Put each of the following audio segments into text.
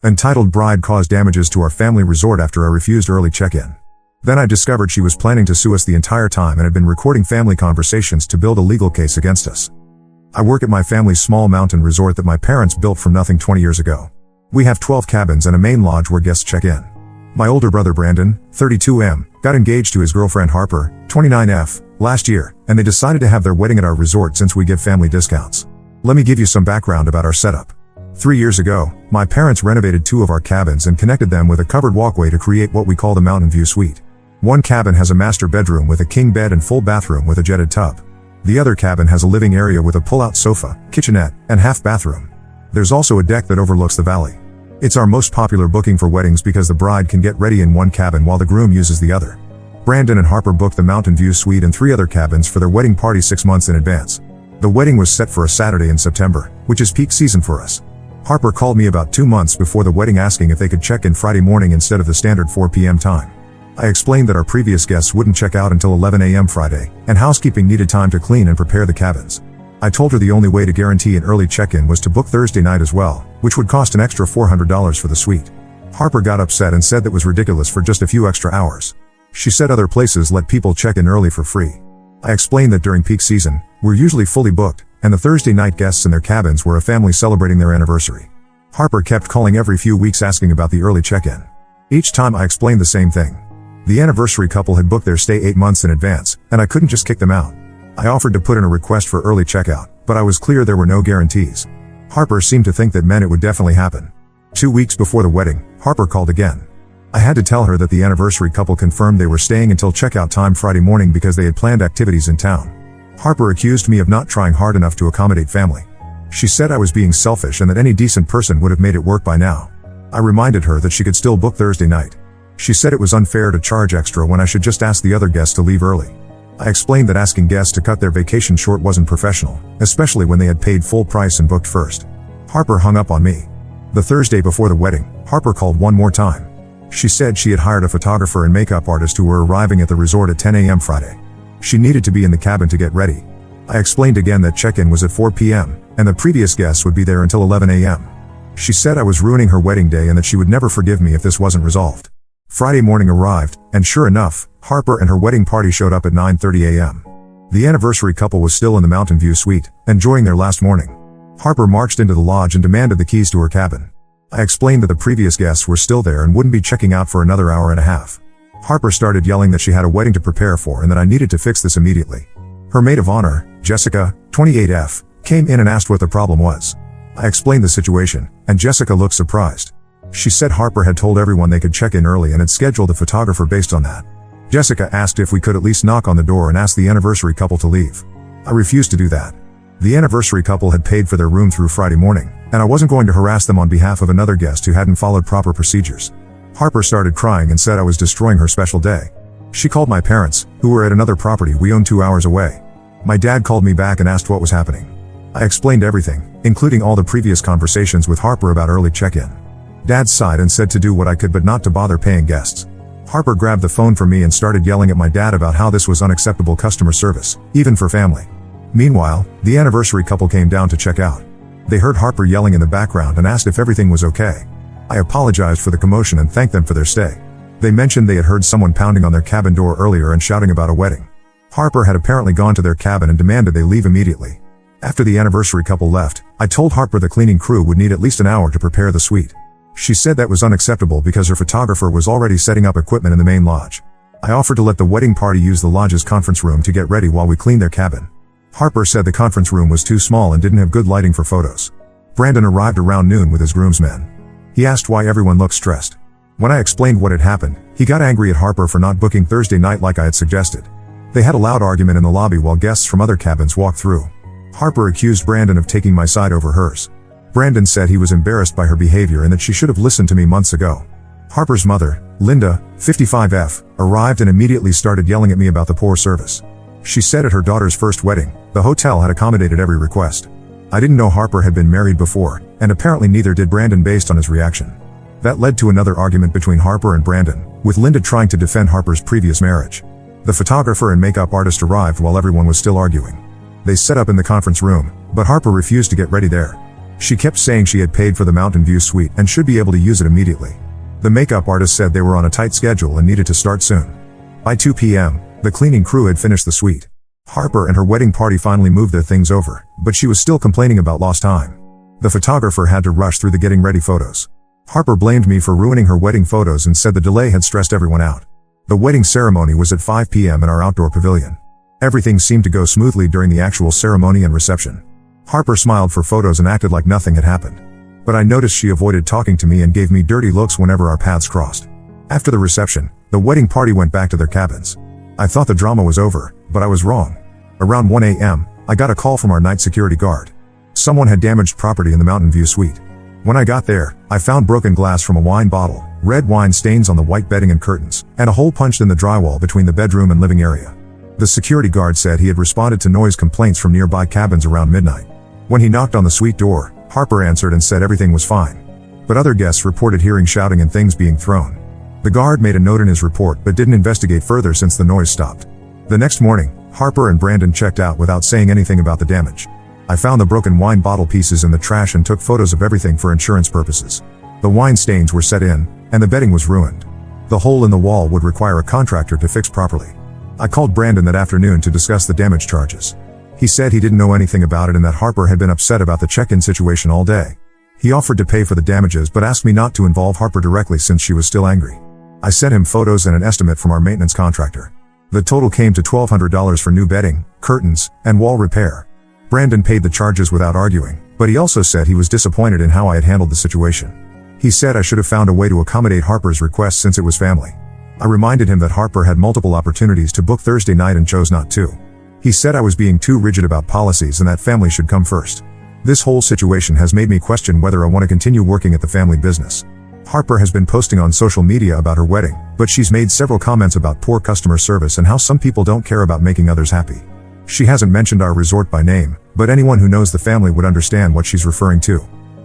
Entitled bride caused damages to our family resort after I refused early check-in. Then I discovered she was planning to sue us the entire time and had been recording family conversations to build a legal case against us. I work at my family's small mountain resort that my parents built from nothing 20 years ago. We have 12 cabins and a main lodge where guests check in. My older brother Brandon, 32M, got engaged to his girlfriend Harper, 29F, last year, and they decided to have their wedding at our resort since we give family discounts. Let me give you some background about our setup. 3 years ago, my parents renovated 2 of our cabins and connected them with a covered walkway to create what we call the Mountain View Suite. One cabin has a master bedroom with a king bed and full bathroom with a jetted tub. The other cabin has a living area with a pull-out sofa, kitchenette, and half bathroom. There's also a deck that overlooks the valley. It's our most popular booking for weddings because the bride can get ready in one cabin while the groom uses the other. Brandon and Harper booked the Mountain View Suite and 3 other cabins for their wedding party 6 months in advance. The wedding was set for a Saturday in September, which is peak season for us. Harper called me about 2 months before the wedding asking if they could check in Friday morning instead of the standard 4 p.m. time. I explained that our previous guests wouldn't check out until 11 a.m. Friday, and housekeeping needed time to clean and prepare the cabins. I told her the only way to guarantee an early check-in was to book Thursday night as well, which would cost an extra $400 for the suite. Harper got upset and said that was ridiculous for just a few extra hours. She said other places let people check in early for free. I explained that during peak season, we're usually fully booked, and the Thursday night guests in their cabins were a family celebrating their anniversary. Harper kept calling every few weeks asking about the early check-in. Each time I explained the same thing. The anniversary couple had booked their stay 8 months in advance, and I couldn't just kick them out. I offered to put in a request for early checkout, but I was clear there were no guarantees. Harper seemed to think that meant it would definitely happen. 2 weeks before the wedding, Harper called again. I had to tell her that the anniversary couple confirmed they were staying until checkout time Friday morning because they had planned activities in town. Harper accused me of not trying hard enough to accommodate family. She said I was being selfish and that any decent person would have made it work by now. I reminded her that she could still book Thursday night. She said it was unfair to charge extra when I should just ask the other guests to leave early. I explained that asking guests to cut their vacation short wasn't professional, especially when they had paid full price and booked first. Harper hung up on me. The Thursday before the wedding, Harper called one more time. She said she had hired a photographer and makeup artist who were arriving at the resort at 10 a.m. Friday. She needed to be in the cabin to get ready. I explained again that check-in was at 4 p.m., and the previous guests would be there until 11 a.m. She said I was ruining her wedding day and that she would never forgive me if this wasn't resolved. Friday morning arrived, and sure enough, Harper and her wedding party showed up at 9:30 a.m. The anniversary couple was still in the Mountain View Suite, enjoying their last morning. Harper marched into the lodge and demanded the keys to her cabin. I explained that the previous guests were still there and wouldn't be checking out for another hour and a half. Harper started yelling that she had a wedding to prepare for and that I needed to fix this immediately. Her maid of honor, Jessica, 28F, came in and asked what the problem was. I explained the situation, and Jessica looked surprised. She said Harper had told everyone they could check in early and had scheduled a photographer based on that. Jessica asked if we could at least knock on the door and ask the anniversary couple to leave. I refused to do that. The anniversary couple had paid for their room through Friday morning, and I wasn't going to harass them on behalf of another guest who hadn't followed proper procedures. Harper started crying and said I was destroying her special day. She called my parents, who were at another property we owned 2 hours away. My dad called me back and asked what was happening. I explained everything, including all the previous conversations with Harper about early check-in. Dad sighed and said to do what I could but not to bother paying guests. Harper grabbed the phone from me and started yelling at my dad about how this was unacceptable customer service, even for family. Meanwhile, the anniversary couple came down to check out. They heard Harper yelling in the background and asked if everything was okay. I apologized for the commotion and thanked them for their stay. They mentioned they had heard someone pounding on their cabin door earlier and shouting about a wedding. Harper had apparently gone to their cabin and demanded they leave immediately. After the anniversary couple left, I told Harper the cleaning crew would need at least an hour to prepare the suite. She said that was unacceptable because her photographer was already setting up equipment in the main lodge. I offered to let the wedding party use the lodge's conference room to get ready while we cleaned their cabin. Harper said the conference room was too small and didn't have good lighting for photos. Brandon arrived around noon with his groomsmen. He asked why everyone looked stressed. When I explained what had happened, he got angry at Harper for not booking Thursday night like I had suggested. They had a loud argument in the lobby while guests from other cabins walked through. Harper accused Brandon of taking my side over hers. Brandon said he was embarrassed by her behavior and that she should have listened to me months ago. Harper's mother, Linda, 55F, arrived and immediately started yelling at me about the poor service. She said at her daughter's first wedding, the hotel had accommodated every request. I didn't know Harper had been married before, and apparently neither did Brandon based on his reaction. That led to another argument between Harper and Brandon, with Linda trying to defend Harper's previous marriage. The photographer and makeup artist arrived while everyone was still arguing. They set up in the conference room, but Harper refused to get ready there. She kept saying she had paid for the Mountain View suite and should be able to use it immediately. The makeup artist said they were on a tight schedule and needed to start soon. By 2 p.m., the cleaning crew had finished the suite. Harper and her wedding party finally moved their things over, but she was still complaining about lost time. The photographer had to rush through the getting ready photos. Harper blamed me for ruining her wedding photos and said the delay had stressed everyone out. The wedding ceremony was at 5 p.m. in our outdoor pavilion. Everything seemed to go smoothly during the actual ceremony and reception. Harper smiled for photos and acted like nothing had happened. But I noticed she avoided talking to me and gave me dirty looks whenever our paths crossed. After the reception, the wedding party went back to their cabins. I thought the drama was over, but I was wrong. Around 1 a.m., I got a call from our night security guard. Someone had damaged property in the Mountain View suite. When I got there, I found broken glass from a wine bottle, red wine stains on the white bedding and curtains, and a hole punched in the drywall between the bedroom and living area. The security guard said he had responded to noise complaints from nearby cabins around midnight. When he knocked on the suite door, Harper answered and said everything was fine. But other guests reported hearing shouting and things being thrown. The guard made a note in his report but didn't investigate further since the noise stopped. The next morning, Harper and Brandon checked out without saying anything about the damage. I found the broken wine bottle pieces in the trash and took photos of everything for insurance purposes. The wine stains were set in, and the bedding was ruined. The hole in the wall would require a contractor to fix properly. I called Brandon that afternoon to discuss the damage charges. He said he didn't know anything about it and that Harper had been upset about the check-in situation all day. He offered to pay for the damages but asked me not to involve Harper directly since she was still angry. I sent him photos and an estimate from our maintenance contractor. The total came to $1,200 for new bedding, curtains, and wall repair. Brandon paid the charges without arguing, but he also said he was disappointed in how I had handled the situation. He said I should have found a way to accommodate Harper's request since it was family. I reminded him that Harper had multiple opportunities to book Thursday night and chose not to. He said I was being too rigid about policies and that family should come first. This whole situation has made me question whether I want to continue working at the family business. Harper has been posting on social media about her wedding, but she's made several comments about poor customer service and how some people don't care about making others happy. She hasn't mentioned our resort by name, but anyone who knows the family would understand what she's referring to.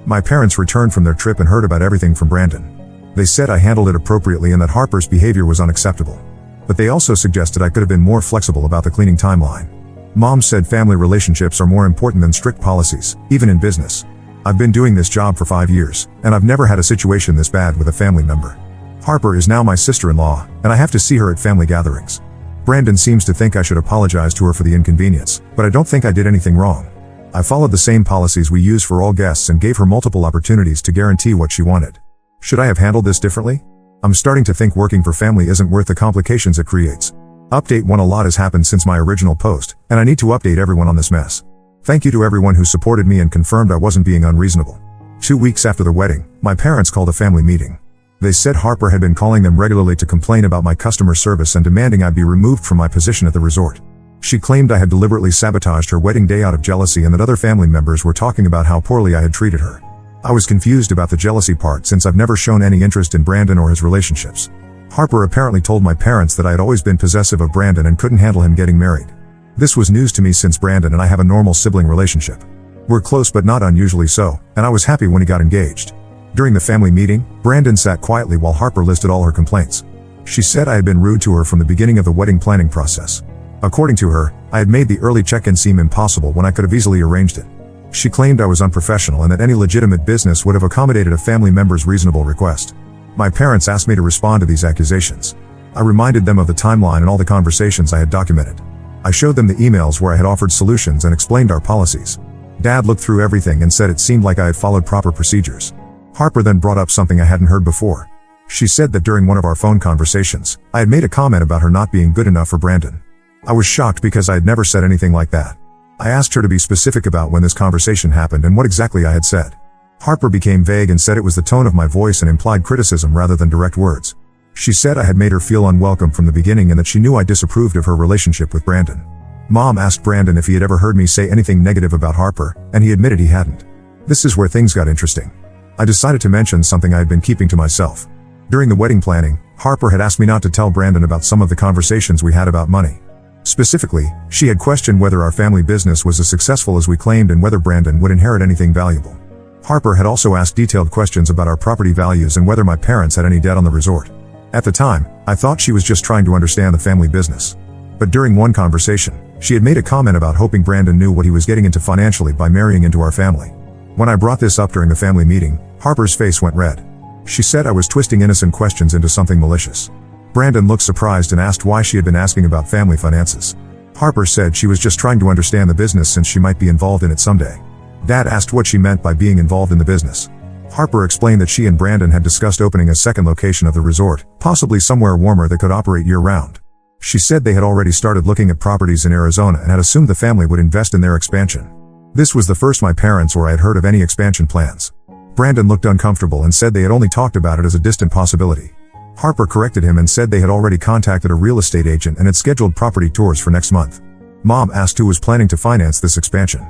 My parents returned from their trip and heard about everything from Brandon. They said I handled it appropriately and that Harper's behavior was unacceptable. But they also suggested I could have been more flexible about the cleaning timeline. Mom said family relationships are more important than strict policies, even in business. I've been doing this job for 5 years, and I've never had a situation this bad with a family member. Harper is now my sister-in-law, and I have to see her at family gatherings. Brandon seems to think I should apologize to her for the inconvenience, but I don't think I did anything wrong. I followed the same policies we use for all guests and gave her multiple opportunities to guarantee what she wanted. Should I have handled this differently? I'm starting to think working for family isn't worth the complications it creates. Update 1: A lot has happened since my original post, and I need to update everyone on this mess. Thank you to everyone who supported me and confirmed I wasn't being unreasonable. 2 weeks after the wedding, my parents called a family meeting. They said Harper had been calling them regularly to complain about my customer service and demanding I be removed from my position at the resort. She claimed I had deliberately sabotaged her wedding day out of jealousy and that other family members were talking about how poorly I had treated her. I was confused about the jealousy part since I've never shown any interest in Brandon or his relationships. Harper apparently told my parents that I had always been possessive of Brandon and couldn't handle him getting married. This was news to me since Brandon and I have a normal sibling relationship. We're close but not unusually so, and I was happy when he got engaged. During the family meeting, Brandon sat quietly while Harper listed all her complaints. She said I had been rude to her from the beginning of the wedding planning process. According to her, I had made the early check-in seem impossible when I could have easily arranged it. She claimed I was unprofessional and that any legitimate business would have accommodated a family member's reasonable request. My parents asked me to respond to these accusations. I reminded them of the timeline and all the conversations I had documented. I showed them the emails where I had offered solutions and explained our policies. Dad looked through everything and said it seemed like I had followed proper procedures. Harper then brought up something I hadn't heard before. She said that during one of our phone conversations, I had made a comment about her not being good enough for Brandon. I was shocked because I had never said anything like that. I asked her to be specific about when this conversation happened and what exactly I had said. Harper became vague and said it was the tone of my voice and implied criticism rather than direct words. She said I had made her feel unwelcome from the beginning and that she knew I disapproved of her relationship with Brandon. Mom asked Brandon if he had ever heard me say anything negative about Harper, and he admitted he hadn't. This is where things got interesting. I decided to mention something I had been keeping to myself. During the wedding planning, Harper had asked me not to tell Brandon about some of the conversations we had about money. Specifically, she had questioned whether our family business was as successful as we claimed and whether Brandon would inherit anything valuable. Harper had also asked detailed questions about our property values and whether my parents had any debt on the resort. At the time, I thought she was just trying to understand the family business. But during one conversation, she had made a comment about hoping Brandon knew what he was getting into financially by marrying into our family. When I brought this up during the family meeting, Harper's face went red. She said I was twisting innocent questions into something malicious. Brandon looked surprised and asked why she had been asking about family finances. Harper said she was just trying to understand the business since she might be involved in it someday. Dad asked what she meant by being involved in the business. Harper explained that she and Brandon had discussed opening a second location of the resort, possibly somewhere warmer that could operate year-round. She said they had already started looking at properties in Arizona and had assumed the family would invest in their expansion. This was the first my parents or I had heard of any expansion plans. Brandon looked uncomfortable and said they had only talked about it as a distant possibility. Harper corrected him and said they had already contacted a real estate agent and had scheduled property tours for next month. Mom asked who was planning to finance this expansion.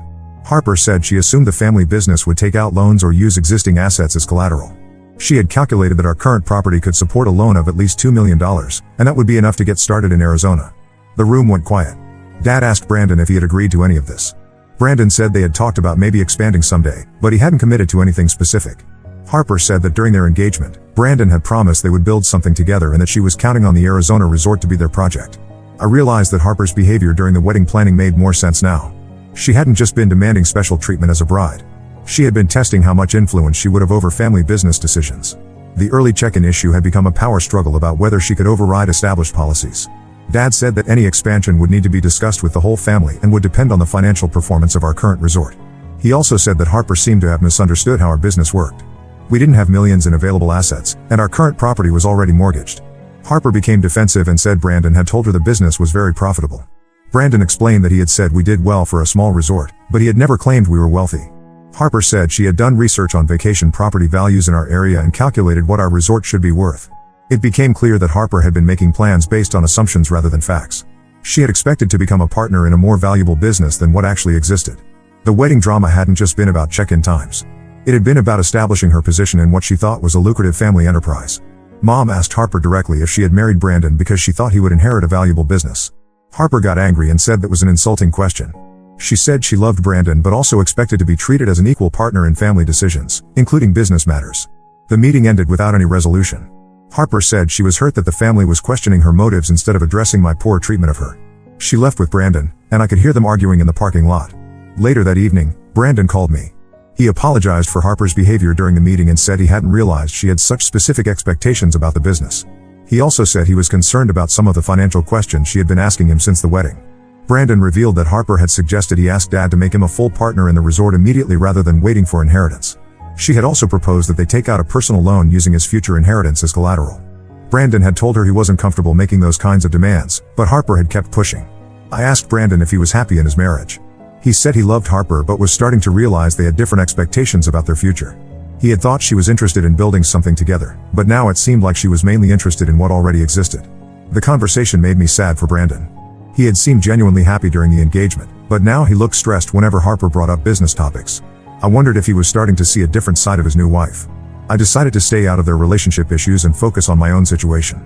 Harper said she assumed the family business would take out loans or use existing assets as collateral. She had calculated that our current property could support a loan of at least $2 million, and that would be enough to get started in Arizona. The room went quiet. Dad asked Brandon if he had agreed to any of this. Brandon said they had talked about maybe expanding someday, but he hadn't committed to anything specific. Harper said that during their engagement, Brandon had promised they would build something together and that she was counting on the Arizona resort to be their project. I realized that Harper's behavior during the wedding planning made more sense now. She hadn't just been demanding special treatment as a bride. She had been testing how much influence she would have over family business decisions. The early check-in issue had become a power struggle about whether she could override established policies. Dad said that any expansion would need to be discussed with the whole family and would depend on the financial performance of our current resort. He also said that Harper seemed to have misunderstood how our business worked. We didn't have millions in available assets, and our current property was already mortgaged. Harper became defensive and said Brandon had told her the business was very profitable. Brandon explained that he had said we did well for a small resort, but he had never claimed we were wealthy. Harper said she had done research on vacation property values in our area and calculated what our resort should be worth. It became clear that Harper had been making plans based on assumptions rather than facts. She had expected to become a partner in a more valuable business than what actually existed. The wedding drama hadn't just been about check-in times. It had been about establishing her position in what she thought was a lucrative family enterprise. Mom asked Harper directly if she had married Brandon because she thought he would inherit a valuable business. Harper got angry and said that was an insulting question. She said she loved Brandon but also expected to be treated as an equal partner in family decisions, including business matters. The meeting ended without any resolution. Harper said she was hurt that the family was questioning her motives instead of addressing my poor treatment of her. She left with Brandon, and I could hear them arguing in the parking lot. Later that evening, Brandon called me. He apologized for Harper's behavior during the meeting and said he hadn't realized she had such specific expectations about the business. He also said he was concerned about some of the financial questions she had been asking him since the wedding. Brandon revealed that Harper had suggested he ask Dad to make him a full partner in the resort immediately rather than waiting for inheritance. She had also proposed that they take out a personal loan using his future inheritance as collateral. Brandon had told her he wasn't comfortable making those kinds of demands, but Harper had kept pushing. I asked Brandon if he was happy in his marriage. He said he loved Harper but was starting to realize they had different expectations about their future. He had thought she was interested in building something together, but now it seemed like she was mainly interested in what already existed. The conversation made me sad for Brandon. He had seemed genuinely happy during the engagement, but now he looked stressed whenever Harper brought up business topics. I wondered if he was starting to see a different side of his new wife. I decided to stay out of their relationship issues and focus on my own situation.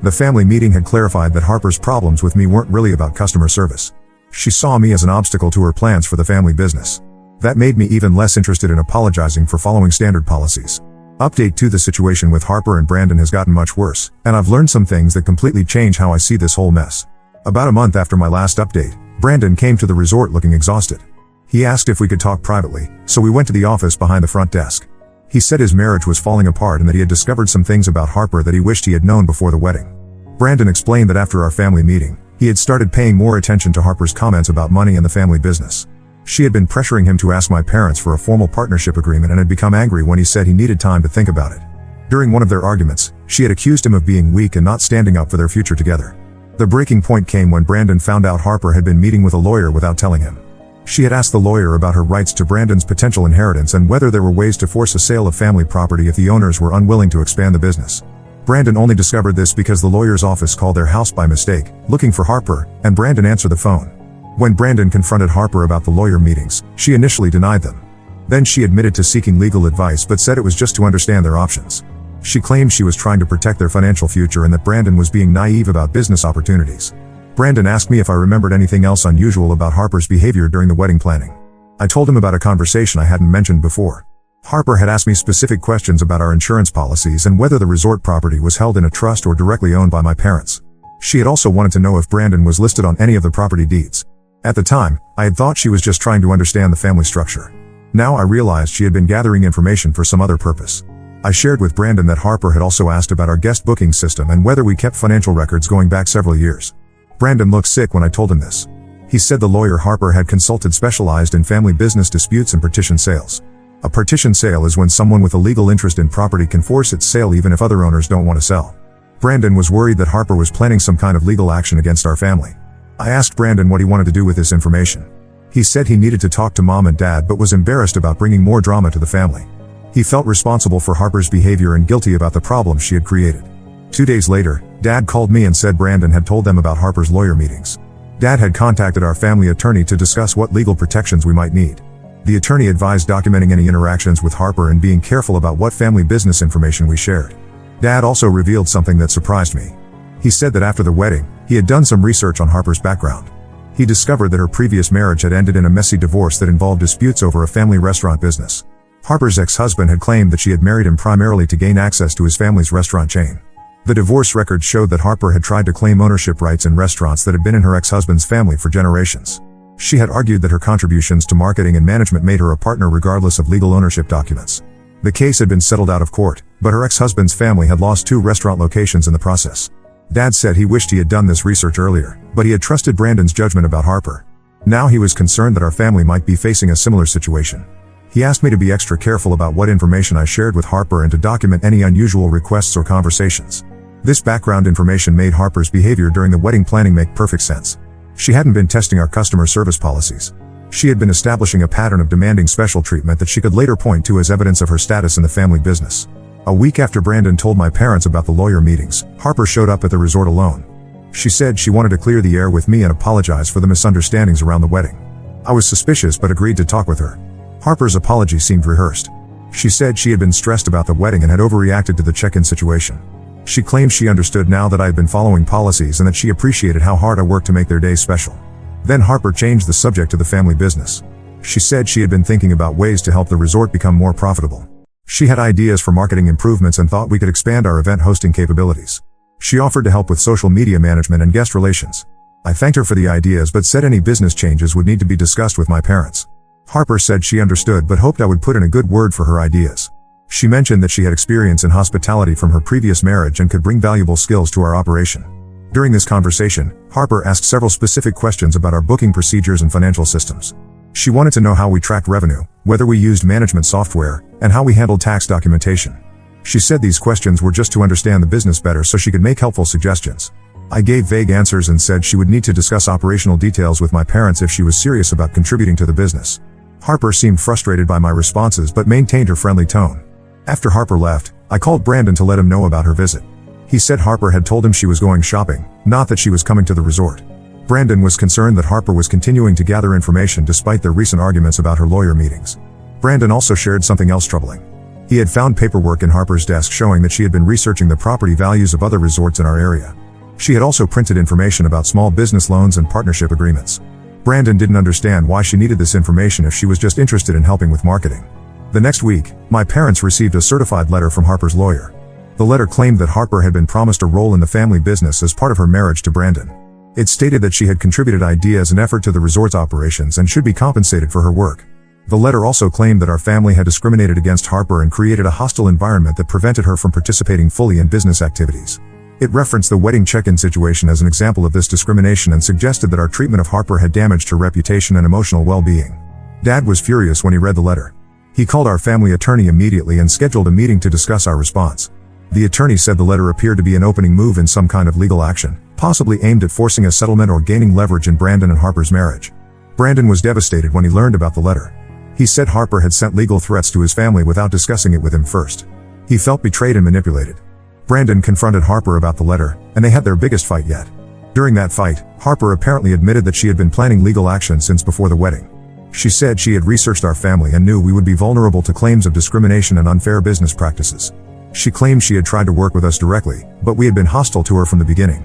The family meeting had clarified that Harper's problems with me weren't really about customer service. She saw me as an obstacle to her plans for the family business. That made me even less interested in apologizing for following standard policies. Update 2: the situation with Harper and Brandon has gotten much worse, and I've learned some things that completely change how I see this whole mess. About a month after my last update, Brandon came to the resort looking exhausted. He asked if we could talk privately, so we went to the office behind the front desk. He said his marriage was falling apart and that he had discovered some things about Harper that he wished he had known before the wedding. Brandon explained that after our family meeting, he had started paying more attention to Harper's comments about money and the family business. She had been pressuring him to ask my parents for a formal partnership agreement and had become angry when he said he needed time to think about it. During one of their arguments, she had accused him of being weak and not standing up for their future together. The breaking point came when Brandon found out Harper had been meeting with a lawyer without telling him. She had asked the lawyer about her rights to Brandon's potential inheritance and whether there were ways to force a sale of family property if the owners were unwilling to expand the business. Brandon only discovered this because the lawyer's office called their house by mistake, looking for Harper, and Brandon answered the phone. When Brandon confronted Harper about the lawyer meetings, she initially denied them. Then she admitted to seeking legal advice but said it was just to understand their options. She claimed she was trying to protect their financial future and that Brandon was being naive about business opportunities. Brandon asked me if I remembered anything else unusual about Harper's behavior during the wedding planning. I told him about a conversation I hadn't mentioned before. Harper had asked me specific questions about our insurance policies and whether the resort property was held in a trust or directly owned by my parents. She had also wanted to know if Brandon was listed on any of the property deeds. At the time, I had thought she was just trying to understand the family structure. Now I realized she had been gathering information for some other purpose. I shared with Brandon that Harper had also asked about our guest booking system and whether we kept financial records going back several years. Brandon looked sick when I told him this. He said the lawyer Harper had consulted specialized in family business disputes and partition sales. A partition sale is when someone with a legal interest in property can force its sale even if other owners don't want to sell. Brandon was worried that Harper was planning some kind of legal action against our family. I asked Brandon what he wanted to do with this information. He said he needed to talk to Mom and Dad but was embarrassed about bringing more drama to the family. He felt responsible for Harper's behavior and guilty about the problems she had created. 2 days later, Dad called me and said Brandon had told them about Harper's lawyer meetings. Dad had contacted our family attorney to discuss what legal protections we might need. The attorney advised documenting any interactions with Harper and being careful about what family business information we shared. Dad also revealed something that surprised me. He said that after the wedding, he had done some research on Harper's background. He discovered that her previous marriage had ended in a messy divorce that involved disputes over a family restaurant business. Harper's ex-husband had claimed that she had married him primarily to gain access to his family's restaurant chain. The divorce record showed that Harper had tried to claim ownership rights in restaurants that had been in her ex-husband's family for generations. She had argued that her contributions to marketing and management made her a partner regardless of legal ownership documents. The case had been settled out of court, but her ex-husband's family had lost 2 restaurant locations in the process. Dad said he wished he had done this research earlier, but he had trusted Brandon's judgment about Harper. Now he was concerned that our family might be facing a similar situation. He asked me to be extra careful about what information I shared with Harper and to document any unusual requests or conversations. This background information made Harper's behavior during the wedding planning make perfect sense. She hadn't been testing our customer service policies. She had been establishing a pattern of demanding special treatment that she could later point to as evidence of her status in the family business. A week after Brandon told my parents about the lawyer meetings, Harper showed up at the resort alone. She said she wanted to clear the air with me and apologize for the misunderstandings around the wedding. I was suspicious but agreed to talk with her. Harper's apology seemed rehearsed. She said she had been stressed about the wedding and had overreacted to the check-in situation. She claimed she understood now that I had been following policies and that she appreciated how hard I worked to make their day special. Then Harper changed the subject to the family business. She said she had been thinking about ways to help the resort become more profitable. She had ideas for marketing improvements and thought we could expand our event hosting capabilities. She offered to help with social media management and guest relations. I thanked her for the ideas but said any business changes would need to be discussed with my parents. Harper said she understood but hoped I would put in a good word for her ideas. She mentioned that she had experience in hospitality from her previous marriage and could bring valuable skills to our operation. During this conversation, Harper asked several specific questions about our booking procedures and financial systems. She wanted to know how we tracked revenue, whether we used management software, and how we handled tax documentation. She said these questions were just to understand the business better so she could make helpful suggestions. I gave vague answers and said she would need to discuss operational details with my parents if she was serious about contributing to the business. Harper seemed frustrated by my responses but maintained her friendly tone. After Harper left, I called Brandon to let him know about her visit. He said Harper had told him she was going shopping, not that she was coming to the resort. Brandon was concerned that Harper was continuing to gather information despite their recent arguments about her lawyer meetings. Brandon also shared something else troubling. He had found paperwork in Harper's desk showing that she had been researching the property values of other resorts in our area. She had also printed information about small business loans and partnership agreements. Brandon didn't understand why she needed this information if she was just interested in helping with marketing. The next week, my parents received a certified letter from Harper's lawyer. The letter claimed that Harper had been promised a role in the family business as part of her marriage to Brandon. It stated that she had contributed ideas and effort to the resort's operations and should be compensated for her work. The letter also claimed that our family had discriminated against Harper and created a hostile environment that prevented her from participating fully in business activities. It referenced the wedding check-in situation as an example of this discrimination and suggested that our treatment of Harper had damaged her reputation and emotional well-being. Dad was furious when he read the letter. He called our family attorney immediately and scheduled a meeting to discuss our response. The attorney said the letter appeared to be an opening move in some kind of legal action, possibly aimed at forcing a settlement or gaining leverage in Brandon and Harper's marriage. Brandon was devastated when he learned about the letter. He said Harper had sent legal threats to his family without discussing it with him first. He felt betrayed and manipulated. Brandon confronted Harper about the letter, and they had their biggest fight yet. During that fight, Harper apparently admitted that she had been planning legal action since before the wedding. She said she had researched our family and knew we would be vulnerable to claims of discrimination and unfair business practices. She claimed she had tried to work with us directly, but we had been hostile to her from the beginning.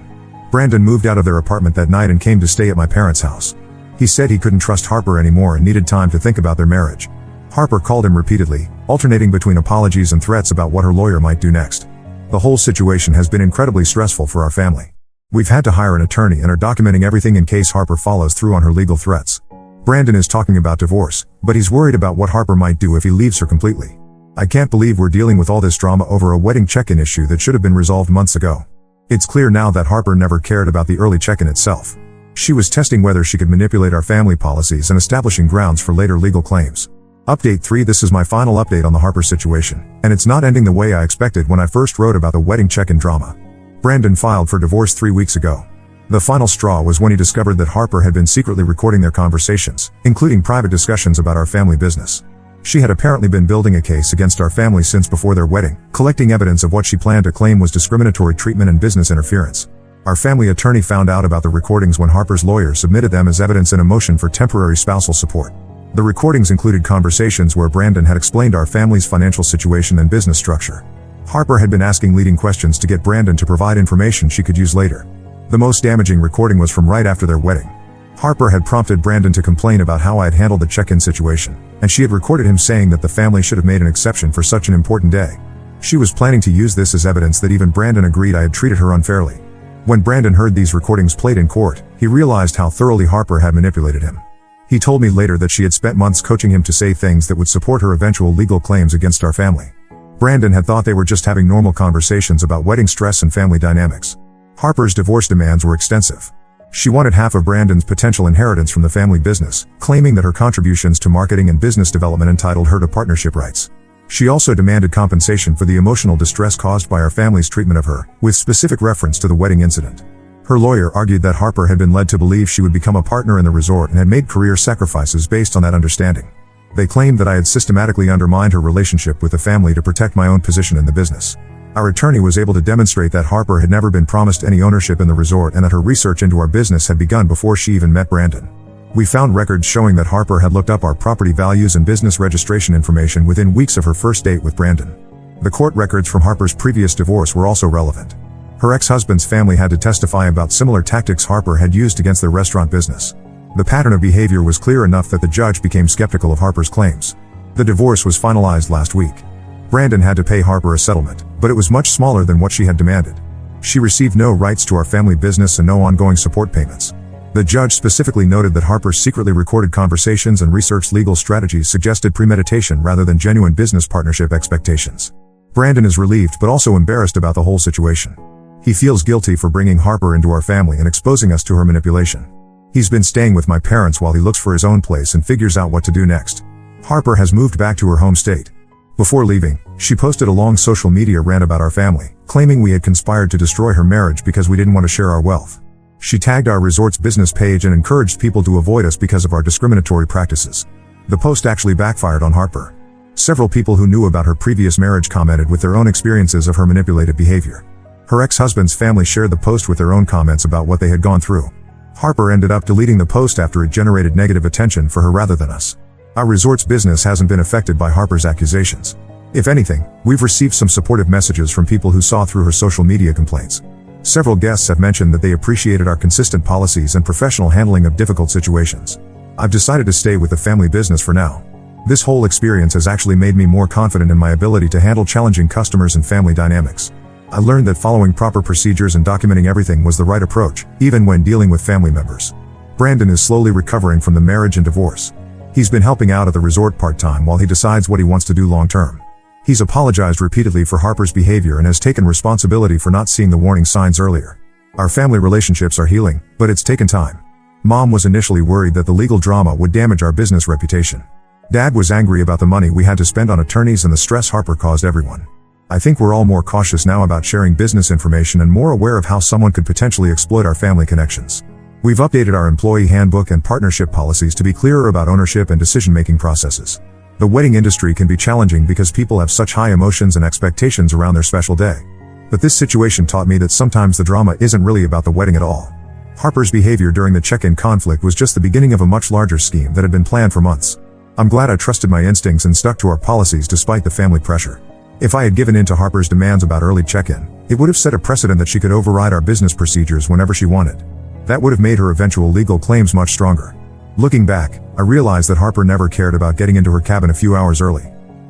Brandon moved out of their apartment that night and came to stay at my parents' house. He said he couldn't trust Harper anymore and needed time to think about their marriage. Harper called him repeatedly, alternating between apologies and threats about what her lawyer might do next. The whole situation has been incredibly stressful for our family. We've had to hire an attorney and are documenting everything in case Harper follows through on her legal threats. Brandon is talking about divorce, but he's worried about what Harper might do if he leaves her completely. I can't believe we're dealing with all this drama over a wedding check-in issue that should have been resolved months ago. It's clear now that Harper never cared about the early check-in itself. She was testing whether she could manipulate our family policies and establishing grounds for later legal claims. Update 3. This is my final update on the Harper situation, and it's not ending the way I expected when I first wrote about the wedding check-in drama. Brandon filed for divorce 3 weeks ago. The final straw was when he discovered that Harper had been secretly recording their conversations, including private discussions about our family business. She had apparently been building a case against our family since before their wedding, collecting evidence of what she planned to claim was discriminatory treatment and business interference. Our family attorney found out about the recordings when Harper's lawyer submitted them as evidence in a motion for temporary spousal support. The recordings included conversations where Brandon had explained our family's financial situation and business structure. Harper had been asking leading questions to get Brandon to provide information she could use later. The most damaging recording was from right after their wedding. Harper had prompted Brandon to complain about how I had handled the check-in situation, and she had recorded him saying that the family should have made an exception for such an important day. She was planning to use this as evidence that even Brandon agreed I had treated her unfairly. When Brandon heard these recordings played in court, he realized how thoroughly Harper had manipulated him. He told me later that she had spent months coaching him to say things that would support her eventual legal claims against our family. Brandon had thought they were just having normal conversations about wedding stress and family dynamics. Harper's divorce demands were extensive. She wanted half of Brandon's potential inheritance from the family business, claiming that her contributions to marketing and business development entitled her to partnership rights. She also demanded compensation for the emotional distress caused by our family's treatment of her, with specific reference to the wedding incident. Her lawyer argued that Harper had been led to believe she would become a partner in the resort and had made career sacrifices based on that understanding. They claimed that I had systematically undermined her relationship with the family to protect my own position in the business. Our attorney was able to demonstrate that Harper had never been promised any ownership in the resort and that her research into our business had begun before she even met Brandon. We found records showing that Harper had looked up our property values and business registration information within weeks of her first date with Brandon. The court records from Harper's previous divorce were also relevant. Her ex-husband's family had to testify about similar tactics Harper had used against their restaurant business. The pattern of behavior was clear enough that the judge became skeptical of Harper's claims. The divorce was finalized last week. Brandon had to pay Harper a settlement, but it was much smaller than what she had demanded. She received no rights to our family business and no ongoing support payments. The judge specifically noted that Harper's secretly recorded conversations and researched legal strategies suggested premeditation rather than genuine business partnership expectations. Brandon is relieved but also embarrassed about the whole situation. He feels guilty for bringing Harper into our family and exposing us to her manipulation. He's been staying with my parents while he looks for his own place and figures out what to do next. Harper has moved back to her home state. Before leaving, she posted a long social media rant about our family, claiming we had conspired to destroy her marriage because we didn't want to share our wealth. She tagged our resort's business page and encouraged people to avoid us because of our discriminatory practices. The post actually backfired on Harper. Several people who knew about her previous marriage commented with their own experiences of her manipulative behavior. Her ex-husband's family shared the post with their own comments about what they had gone through. Harper ended up deleting the post after it generated negative attention for her rather than us. Our resort's business hasn't been affected by Harper's accusations. If anything, we've received some supportive messages from people who saw through her social media complaints. Several guests have mentioned that they appreciated our consistent policies and professional handling of difficult situations. I've decided to stay with the family business for now. This whole experience has actually made me more confident in my ability to handle challenging customers and family dynamics. I learned that following proper procedures and documenting everything was the right approach, even when dealing with family members. Brandon is slowly recovering from the marriage and divorce. He's been helping out at the resort part-time while he decides what he wants to do long-term. He's apologized repeatedly for Harper's behavior and has taken responsibility for not seeing the warning signs earlier. Our family relationships are healing, but it's taken time. Mom was initially worried that the legal drama would damage our business reputation. Dad was angry about the money we had to spend on attorneys and the stress Harper caused everyone. I think we're all more cautious now about sharing business information and more aware of how someone could potentially exploit our family connections. We've updated our employee handbook and partnership policies to be clearer about ownership and decision-making processes. The wedding industry can be challenging because people have such high emotions and expectations around their special day. But this situation taught me that sometimes the drama isn't really about the wedding at all. Harper's behavior during the check-in conflict was just the beginning of a much larger scheme that had been planned for months. I'm glad I trusted my instincts and stuck to our policies despite the family pressure. If I had given in to Harper's demands about early check-in, it would have set a precedent that she could override our business procedures whenever she wanted. That would have made her eventual legal claims much stronger. Looking back, I realized that Harper never cared about getting into her cabin a few hours early.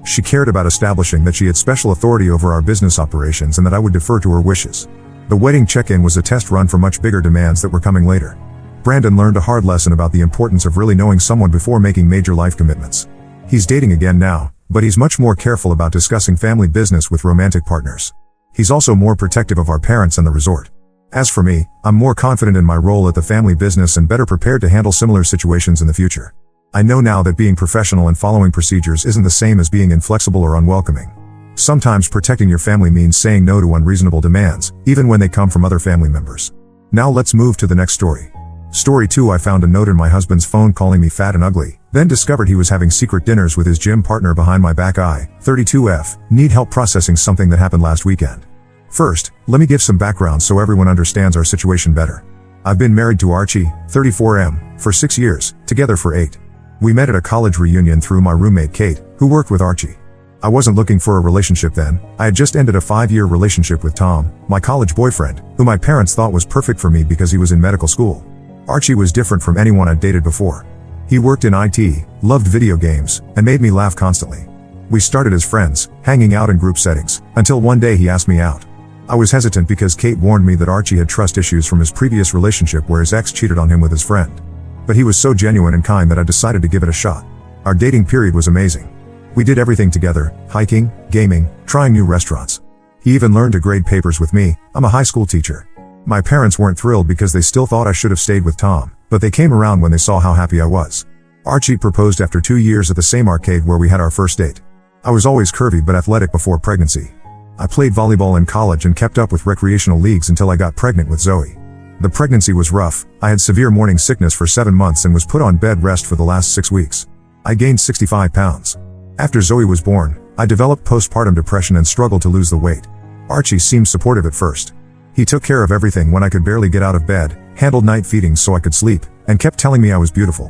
She cared about establishing that she had special authority over our business operations and that I would defer to her wishes. The wedding check-in was a test run for much bigger demands that were coming later. Brandon learned a hard lesson about the importance of really knowing someone before making major life commitments. He's dating again now, but he's much more careful about discussing family business with romantic partners. He's also more protective of our parents and the resort. As for me, I'm more confident in my role at the family business and better prepared to handle similar situations in the future. I know now that being professional and following procedures isn't the same as being inflexible or unwelcoming. Sometimes protecting your family means saying no to unreasonable demands, even when they come from other family members. Now let's move to the next story. Story 2. I found a note in my husband's phone calling me fat and ugly, then discovered he was having secret dinners with his gym partner behind my back. 32F, need help processing something that happened last weekend. First, let me give some background so everyone understands our situation better. I've been married to Archie, 34M, for 6 years, together for 8. We met at a college reunion through my roommate Kate, who worked with Archie. I wasn't looking for a relationship then. I had just ended a 5-year relationship with Tom, my college boyfriend, who my parents thought was perfect for me because he was in medical school. Archie was different from anyone I'd dated before. He worked in IT, loved video games, and made me laugh constantly. We started as friends, hanging out in group settings, until one day he asked me out. I was hesitant because Kate warned me that Archie had trust issues from his previous relationship where his ex cheated on him with his friend. But he was so genuine and kind that I decided to give it a shot. Our dating period was amazing. We did everything together, hiking, gaming, trying new restaurants. He even learned to grade papers with me. I'm a high school teacher. My parents weren't thrilled because they still thought I should have stayed with Tom, but they came around when they saw how happy I was. Archie proposed after 2 years at the same arcade where we had our first date. I was always curvy but athletic before pregnancy. I played volleyball in college and kept up with recreational leagues until I got pregnant with Zoe. The pregnancy was rough. I had severe morning sickness for 7 months and was put on bed rest for the last 6 weeks. I gained 65 pounds. After Zoe was born, I developed postpartum depression and struggled to lose the weight. Archie seemed supportive at first. He took care of everything when I could barely get out of bed, handled night feedings so I could sleep, and kept telling me I was beautiful.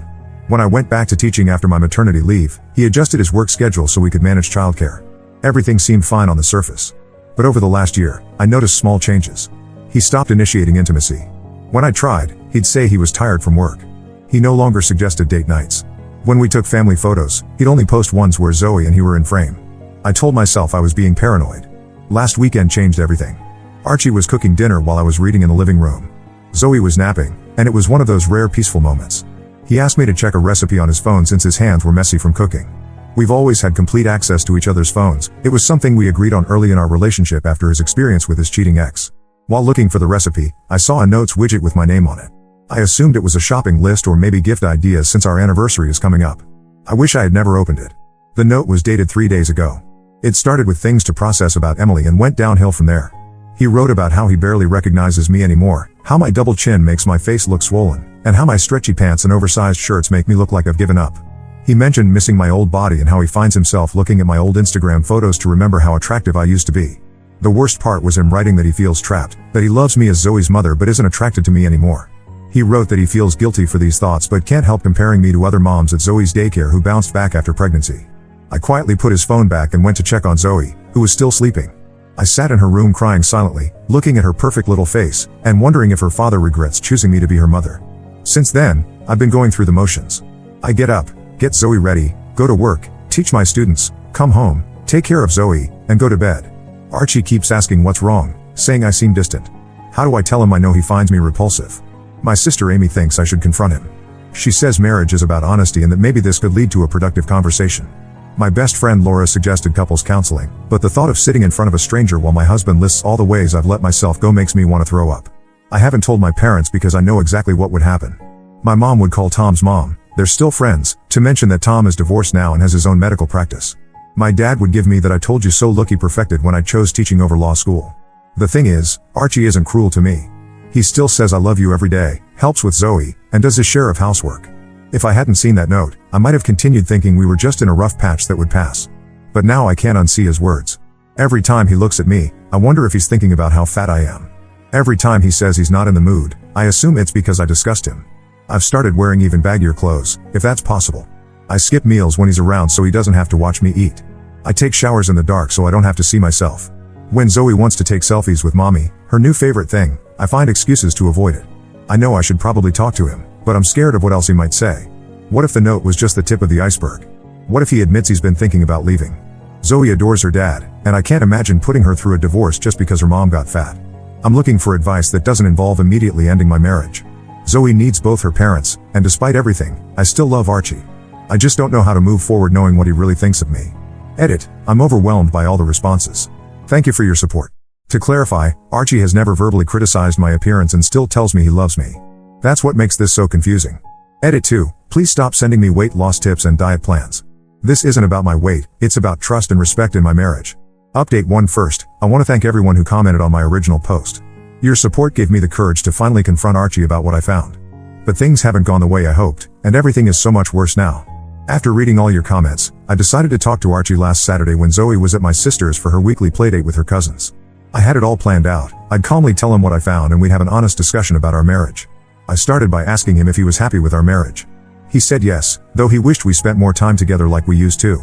When I went back to teaching after my maternity leave, he adjusted his work schedule so we could manage childcare. Everything seemed fine on the surface. But over the last year, I noticed small changes. He stopped initiating intimacy. When I tried, he'd say he was tired from work. He no longer suggested date nights. When we took family photos, he'd only post ones where Zoe and he were in frame. I told myself I was being paranoid. Last weekend changed everything. Archie was cooking dinner while I was reading in the living room. Zoe was napping, and it was one of those rare peaceful moments. He asked me to check a recipe on his phone since his hands were messy from cooking. We've always had complete access to each other's phones. It was something we agreed on early in our relationship after his experience with his cheating ex. While looking for the recipe, I saw a notes widget with my name on it. I assumed it was a shopping list or maybe gift ideas since our anniversary is coming up. I wish I had never opened it. The note was dated 3 days ago. It started with things to process about Emily and went downhill from there. He wrote about how he barely recognizes me anymore, how my double chin makes my face look swollen, and how my stretchy pants and oversized shirts make me look like I've given up. He mentioned missing my old body and how he finds himself looking at my old Instagram photos to remember how attractive I used to be. The worst part was him writing that he feels trapped, that he loves me as Zoe's mother but isn't attracted to me anymore. He wrote that he feels guilty for these thoughts but can't help comparing me to other moms at Zoe's daycare who bounced back after pregnancy. I quietly put his phone back and went to check on Zoe, who was still sleeping. I sat in her room crying silently, looking at her perfect little face, and wondering if her father regrets choosing me to be her mother. Since then, I've been going through the motions. I get up, get Zoe ready, go to work, teach my students, come home, take care of Zoe, and go to bed. Archie keeps asking what's wrong, saying I seem distant. How do I tell him I know he finds me repulsive? My sister Amy thinks I should confront him. She says marriage is about honesty and that maybe this could lead to a productive conversation. My best friend Laura suggested couples counseling, but the thought of sitting in front of a stranger while my husband lists all the ways I've let myself go makes me want to throw up. I haven't told my parents because I know exactly what would happen. My mom would call Tom's mom, they're still friends, to mention that Tom is divorced now and has his own medical practice. My dad would give me that I told you so look he perfected when I chose teaching over law school. The thing is, Archie isn't cruel to me. He still says I love you every day, helps with Zoe, and does his share of housework. If I hadn't seen that note, I might have continued thinking we were just in a rough patch that would pass. But now I can't unsee his words. Every time he looks at me, I wonder if he's thinking about how fat I am. Every time he says he's not in the mood, I assume it's because I disgust him. I've started wearing even baggier clothes, if that's possible. I skip meals when he's around so he doesn't have to watch me eat. I take showers in the dark so I don't have to see myself. When Zoe wants to take selfies with mommy, her new favorite thing, I find excuses to avoid it. I know I should probably talk to him, but I'm scared of what else he might say. What if the note was just the tip of the iceberg? What if he admits he's been thinking about leaving? Zoe adores her dad, and I can't imagine putting her through a divorce just because her mom got fat. I'm looking for advice that doesn't involve immediately ending my marriage. Zoe needs both her parents, and despite everything, I still love Archie. I just don't know how to move forward knowing what he really thinks of me. Edit, I'm overwhelmed by all the responses. Thank you for your support. To clarify, Archie has never verbally criticized my appearance and still tells me he loves me. That's what makes this so confusing. Edit 2, please stop sending me weight loss tips and diet plans. This isn't about my weight, it's about trust and respect in my marriage. Update 1 first, I want to thank everyone who commented on my original post. Your support gave me the courage to finally confront Archie about what I found. But things haven't gone the way I hoped, and everything is so much worse now. After reading all your comments, I decided to talk to Archie last Saturday when Zoe was at my sister's for her weekly playdate with her cousins. I had it all planned out. I'd calmly tell him what I found and we'd have an honest discussion about our marriage. I started by asking him if he was happy with our marriage. He said yes, though he wished we spent more time together like we used to.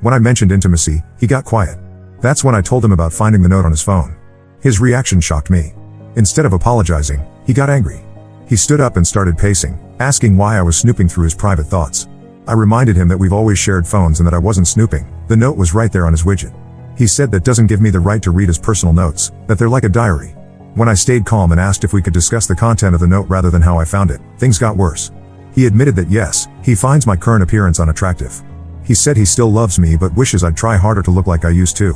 When I mentioned intimacy, he got quiet. That's when I told him about finding the note on his phone. His reaction shocked me. Instead of apologizing, he got angry. He stood up and started pacing, asking why I was snooping through his private thoughts. I reminded him that we've always shared phones and that I wasn't snooping. The note was right there on his widget. He said that doesn't give me the right to read his personal notes, that they're like a diary. When I stayed calm and asked if we could discuss the content of the note rather than how I found it, things got worse. He admitted that yes, he finds my current appearance unattractive. He said he still loves me but wishes I'd try harder to look like I used to.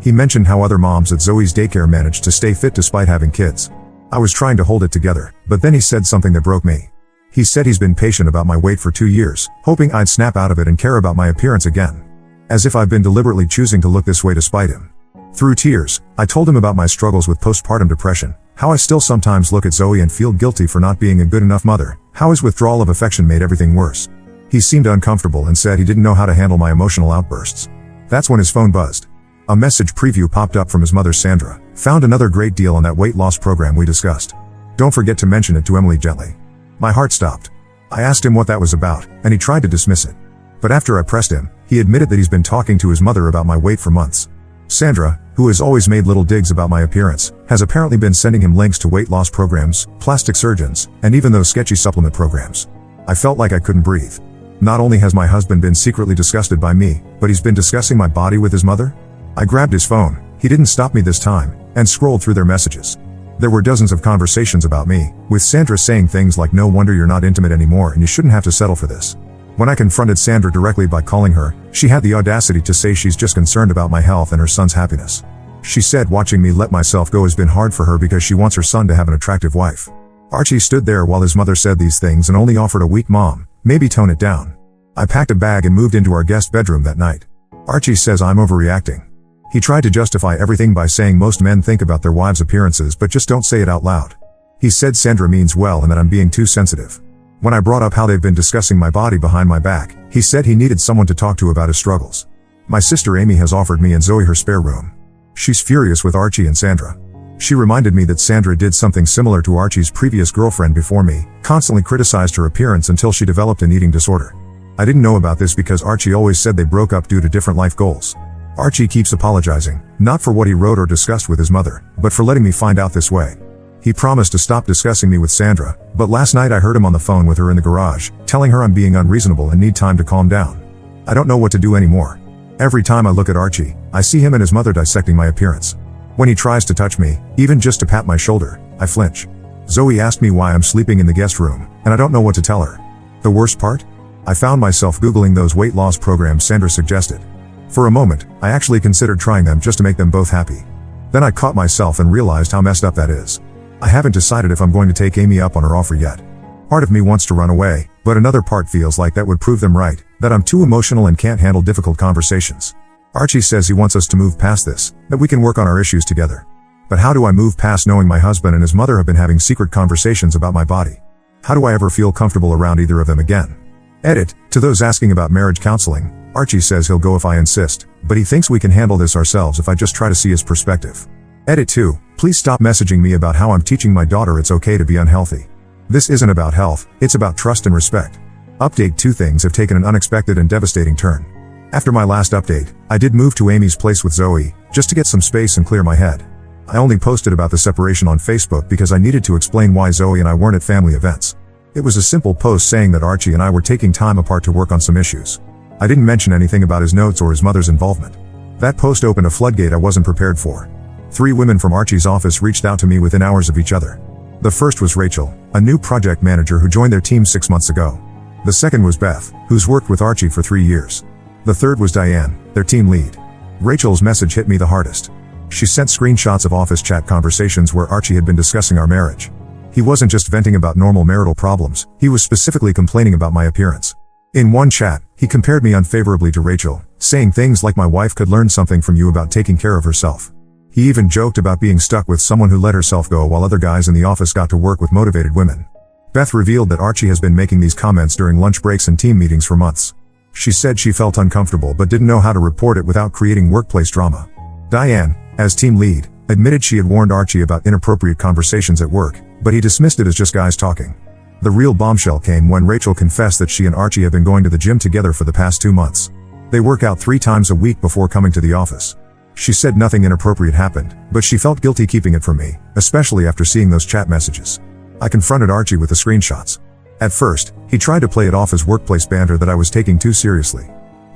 He mentioned how other moms at Zoe's daycare managed to stay fit despite having kids. I was trying to hold it together, but then he said something that broke me. He said he's been patient about my weight for 2 years, hoping I'd snap out of it and care about my appearance again. As if I've been deliberately choosing to look this way despite him. Through tears, I told him about my struggles with postpartum depression, how I still sometimes look at Zoe and feel guilty for not being a good enough mother, how his withdrawal of affection made everything worse. He seemed uncomfortable and said he didn't know how to handle my emotional outbursts. That's when his phone buzzed. A message preview popped up from his mother Sandra. Found another great deal on that weight loss program we discussed. Don't forget to mention it to Emily gently. My heart stopped. I asked him what that was about, and he tried to dismiss it. But after I pressed him, he admitted that he's been talking to his mother about my weight for months. Sandra, who has always made little digs about my appearance, has apparently been sending him links to weight loss programs, plastic surgeons, and even those sketchy supplement programs. I felt like I couldn't breathe. Not only has my husband been secretly disgusted by me, but he's been discussing my body with his mother? I grabbed his phone, he didn't stop me this time, and scrolled through their messages. There were dozens of conversations about me, with Sandra saying things like no wonder you're not intimate anymore and you shouldn't have to settle for this. When I confronted Sandra directly by calling her, she had the audacity to say she's just concerned about my health and her son's happiness. She said watching me let myself go has been hard for her because she wants her son to have an attractive wife. Archie stood there while his mother said these things and only offered a weak mom, maybe tone it down. I packed a bag and moved into our guest bedroom that night. Archie says I'm overreacting. He tried to justify everything by saying most men think about their wives' appearances but just don't say it out loud. He said Sandra means well and that I'm being too sensitive. When I brought up how they've been discussing my body behind my back, he said he needed someone to talk to about his struggles. My sister Amy has offered me and Zoe her spare room. She's furious with Archie and Sandra. She reminded me that Sandra did something similar to Archie's previous girlfriend before me, constantly criticized her appearance until she developed an eating disorder. I didn't know about this because Archie always said they broke up due to different life goals. Archie keeps apologizing, not for what he wrote or discussed with his mother, but for letting me find out this way. He promised to stop discussing me with Sandra, but last night I heard him on the phone with her in the garage, telling her I'm being unreasonable and need time to calm down. I don't know what to do anymore. Every time I look at Archie, I see him and his mother dissecting my appearance. When he tries to touch me, even just to pat my shoulder, I flinch. Zoe asked me why I'm sleeping in the guest room, and I don't know what to tell her. The worst part? I found myself Googling those weight loss programs Sandra suggested. For a moment, I actually considered trying them just to make them both happy. Then I caught myself and realized how messed up that is. I haven't decided if I'm going to take Amy up on her offer yet. Part of me wants to run away, but another part feels like that would prove them right, that I'm too emotional and can't handle difficult conversations. Archie says he wants us to move past this, that we can work on our issues together. But how do I move past knowing my husband and his mother have been having secret conversations about my body? How do I ever feel comfortable around either of them again? Edit, to those asking about marriage counseling, Archie says he'll go if I insist, but he thinks we can handle this ourselves if I just try to see his perspective. Edit 2, please stop messaging me about how I'm teaching my daughter it's okay to be unhealthy. This isn't about health, it's about trust and respect. Update 2 things have taken an unexpected and devastating turn. After my last update, I did move to Amy's place with Zoe, just to get some space and clear my head. I only posted about the separation on Facebook because I needed to explain why Zoe and I weren't at family events. It was a simple post saying that Archie and I were taking time apart to work on some issues. I didn't mention anything about his notes or his mother's involvement. That post opened a floodgate I wasn't prepared for. 3 women from Archie's office reached out to me within hours of each other. The first was Rachel, a new project manager who joined their team 6 months ago. The second was Beth, who's worked with Archie for 3 years. The third was Diane, their team lead. Rachel's message hit me the hardest. She sent screenshots of office chat conversations where Archie had been discussing our marriage. He wasn't just venting about normal marital problems, he was specifically complaining about my appearance. In one chat, he compared me unfavorably to Rachel, saying things like my wife could learn something from you about taking care of herself. He even joked about being stuck with someone who let herself go while other guys in the office got to work with motivated women. Beth revealed that Archie has been making these comments during lunch breaks and team meetings for months. She said she felt uncomfortable but didn't know how to report it without creating workplace drama. Diane, as team lead, admitted she had warned Archie about inappropriate conversations at work, but he dismissed it as just guys talking. The real bombshell came when Rachel confessed that she and Archie have been going to the gym together for the past 2 months. They work out 3 times a week before coming to the office. She said nothing inappropriate happened, but she felt guilty keeping it from me, especially after seeing those chat messages. I confronted Archie with the screenshots. At first, he tried to play it off as workplace banter that I was taking too seriously.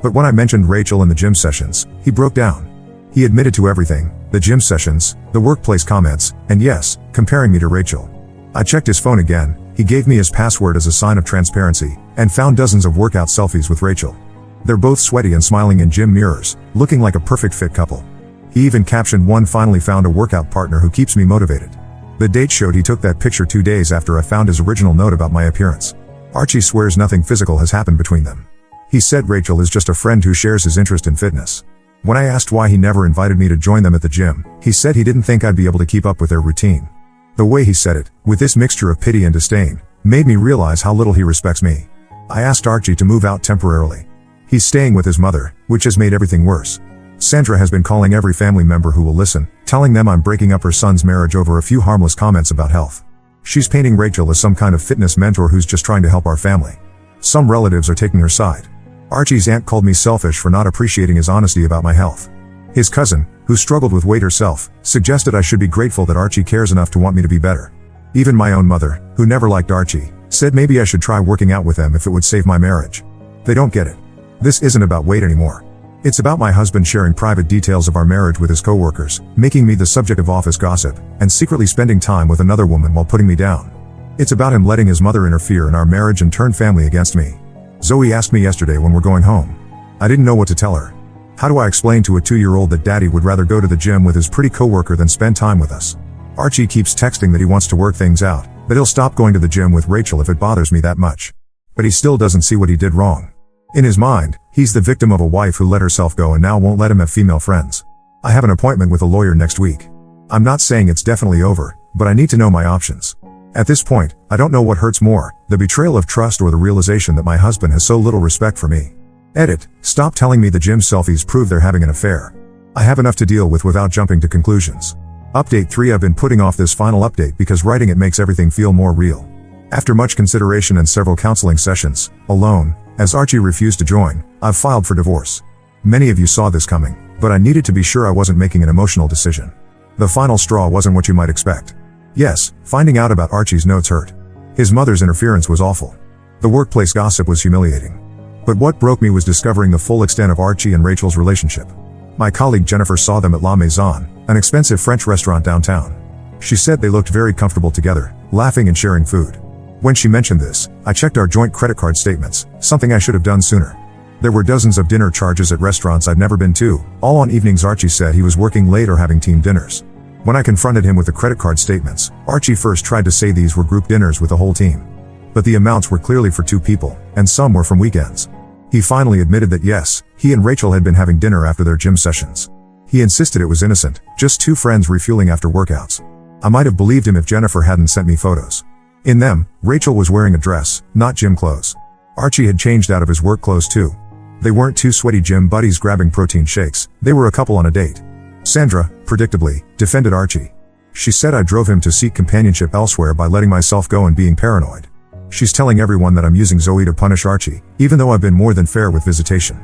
But when I mentioned Rachel and the gym sessions, he broke down. He admitted to everything, the gym sessions, the workplace comments, and yes, comparing me to Rachel. I checked his phone again, he gave me his password as a sign of transparency, and found dozens of workout selfies with Rachel. They're both sweaty and smiling in gym mirrors, looking like a perfect fit couple. He even captioned one finally found a workout partner who keeps me motivated. The date showed he took that picture 2 days after I found his original note about my appearance. Archie swears nothing physical has happened between them. He said Rachel is just a friend who shares his interest in fitness. When I asked why he never invited me to join them at the gym, he said he didn't think I'd be able to keep up with their routine. The way he said it, with this mixture of pity and disdain, made me realize how little he respects me. I asked Archie to move out temporarily. He's staying with his mother, which has made everything worse. Sandra has been calling every family member who will listen, telling them I'm breaking up her son's marriage over a few harmless comments about health. She's painting Rachel as some kind of fitness mentor who's just trying to help our family. Some relatives are taking her side. Archie's aunt called me selfish for not appreciating his honesty about my health. His cousin, who struggled with weight herself, suggested I should be grateful that Archie cares enough to want me to be better. Even my own mother, who never liked Archie, said maybe I should try working out with them if it would save my marriage. They don't get it. This isn't about weight anymore. It's about my husband sharing private details of our marriage with his coworkers, making me the subject of office gossip, and secretly spending time with another woman while putting me down. It's about him letting his mother interfere in our marriage and turn family against me. Zoe asked me yesterday when we're going home. I didn't know what to tell her. How do I explain to a 2-year-old that daddy would rather go to the gym with his pretty coworker than spend time with us? Archie keeps texting that he wants to work things out, that he'll stop going to the gym with Rachel if it bothers me that much. But he still doesn't see what he did wrong. In his mind, he's the victim of a wife who let herself go and now won't let him have female friends. I have an appointment with a lawyer next week. I'm not saying it's definitely over, but I need to know my options. At this point, I don't know what hurts more, the betrayal of trust or the realization that my husband has so little respect for me. Edit, stop telling me the gym selfies prove they're having an affair. I have enough to deal with without jumping to conclusions. Update 3 I've been putting off this final update because writing it makes everything feel more real. After much consideration and several counseling sessions, alone, as Archie refused to join, I've filed for divorce. Many of you saw this coming, but I needed to be sure I wasn't making an emotional decision. The final straw wasn't what you might expect. Yes, finding out about Archie's notes hurt. His mother's interference was awful. The workplace gossip was humiliating. But what broke me was discovering the full extent of Archie and Rachel's relationship. My colleague Jennifer saw them at La Maison, an expensive French restaurant downtown. She said they looked very comfortable together, laughing and sharing food. When she mentioned this, I checked our joint credit card statements, something I should have done sooner. There were dozens of dinner charges at restaurants I'd never been to, all on evenings Archie said he was working late or having team dinners. When I confronted him with the credit card statements, Archie first tried to say these were group dinners with the whole team. But the amounts were clearly for 2 people, and some were from weekends. He finally admitted that yes, he and Rachel had been having dinner after their gym sessions. He insisted it was innocent, just 2 friends refueling after workouts. I might have believed him if Jennifer hadn't sent me photos. In them, Rachel was wearing a dress, not gym clothes. Archie had changed out of his work clothes too. They weren't 2 sweaty gym buddies grabbing protein shakes, they were a couple on a date. Sandra, predictably, defended Archie. She said I drove him to seek companionship elsewhere by letting myself go and being paranoid. She's telling everyone that I'm using Zoe to punish Archie, even though I've been more than fair with visitation.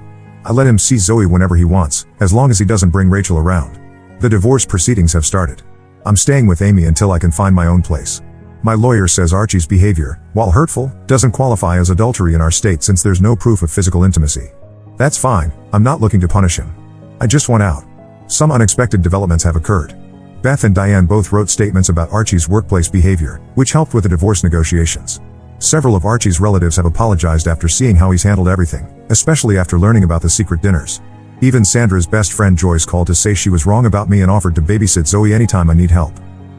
I let him see Zoe whenever he wants, as long as he doesn't bring Rachel around. The divorce proceedings have started. I'm staying with Amy until I can find my own place. My lawyer says Archie's behavior, while hurtful, doesn't qualify as adultery in our state since there's no proof of physical intimacy. That's fine, I'm not looking to punish him. I just want out. Some unexpected developments have occurred. Beth and Diane both wrote statements about Archie's workplace behavior, which helped with the divorce negotiations. Several of Archie's relatives have apologized after seeing how he's handled everything, especially after learning about the secret dinners. Even Sandra's best friend Joyce called to say she was wrong about me and offered to babysit Zoe anytime I need help.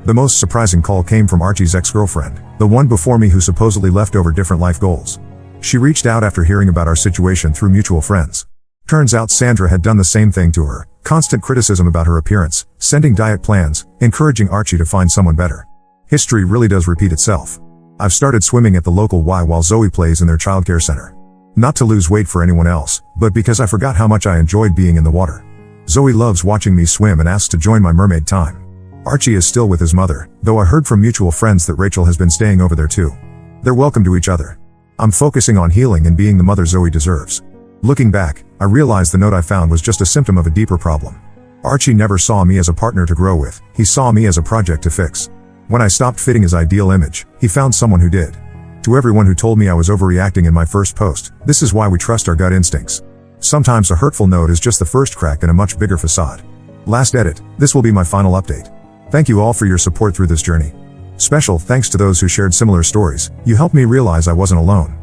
The most surprising call came from Archie's ex-girlfriend, the one before me who supposedly left over different life goals. She reached out after hearing about our situation through mutual friends. Turns out Sandra had done the same thing to her, constant criticism about her appearance, sending diet plans, encouraging Archie to find someone better. History really does repeat itself. I've started swimming at the local Y while Zoe plays in their childcare center. Not to lose weight for anyone else, but because I forgot how much I enjoyed being in the water. Zoe loves watching me swim and asks to join my mermaid time. Archie is still with his mother, though I heard from mutual friends that Rachel has been staying over there too. They're welcome to each other. I'm focusing on healing and being the mother Zoe deserves. Looking back, I realized the note I found was just a symptom of a deeper problem. Archie never saw me as a partner to grow with, he saw me as a project to fix. When I stopped fitting his ideal image, he found someone who did. To everyone who told me I was overreacting in my first post, this is why we trust our gut instincts. Sometimes a hurtful note is just the first crack in a much bigger facade. Last edit, this will be my final update. Thank you all for your support through this journey. Special thanks to those who shared similar stories, you helped me realize I wasn't alone.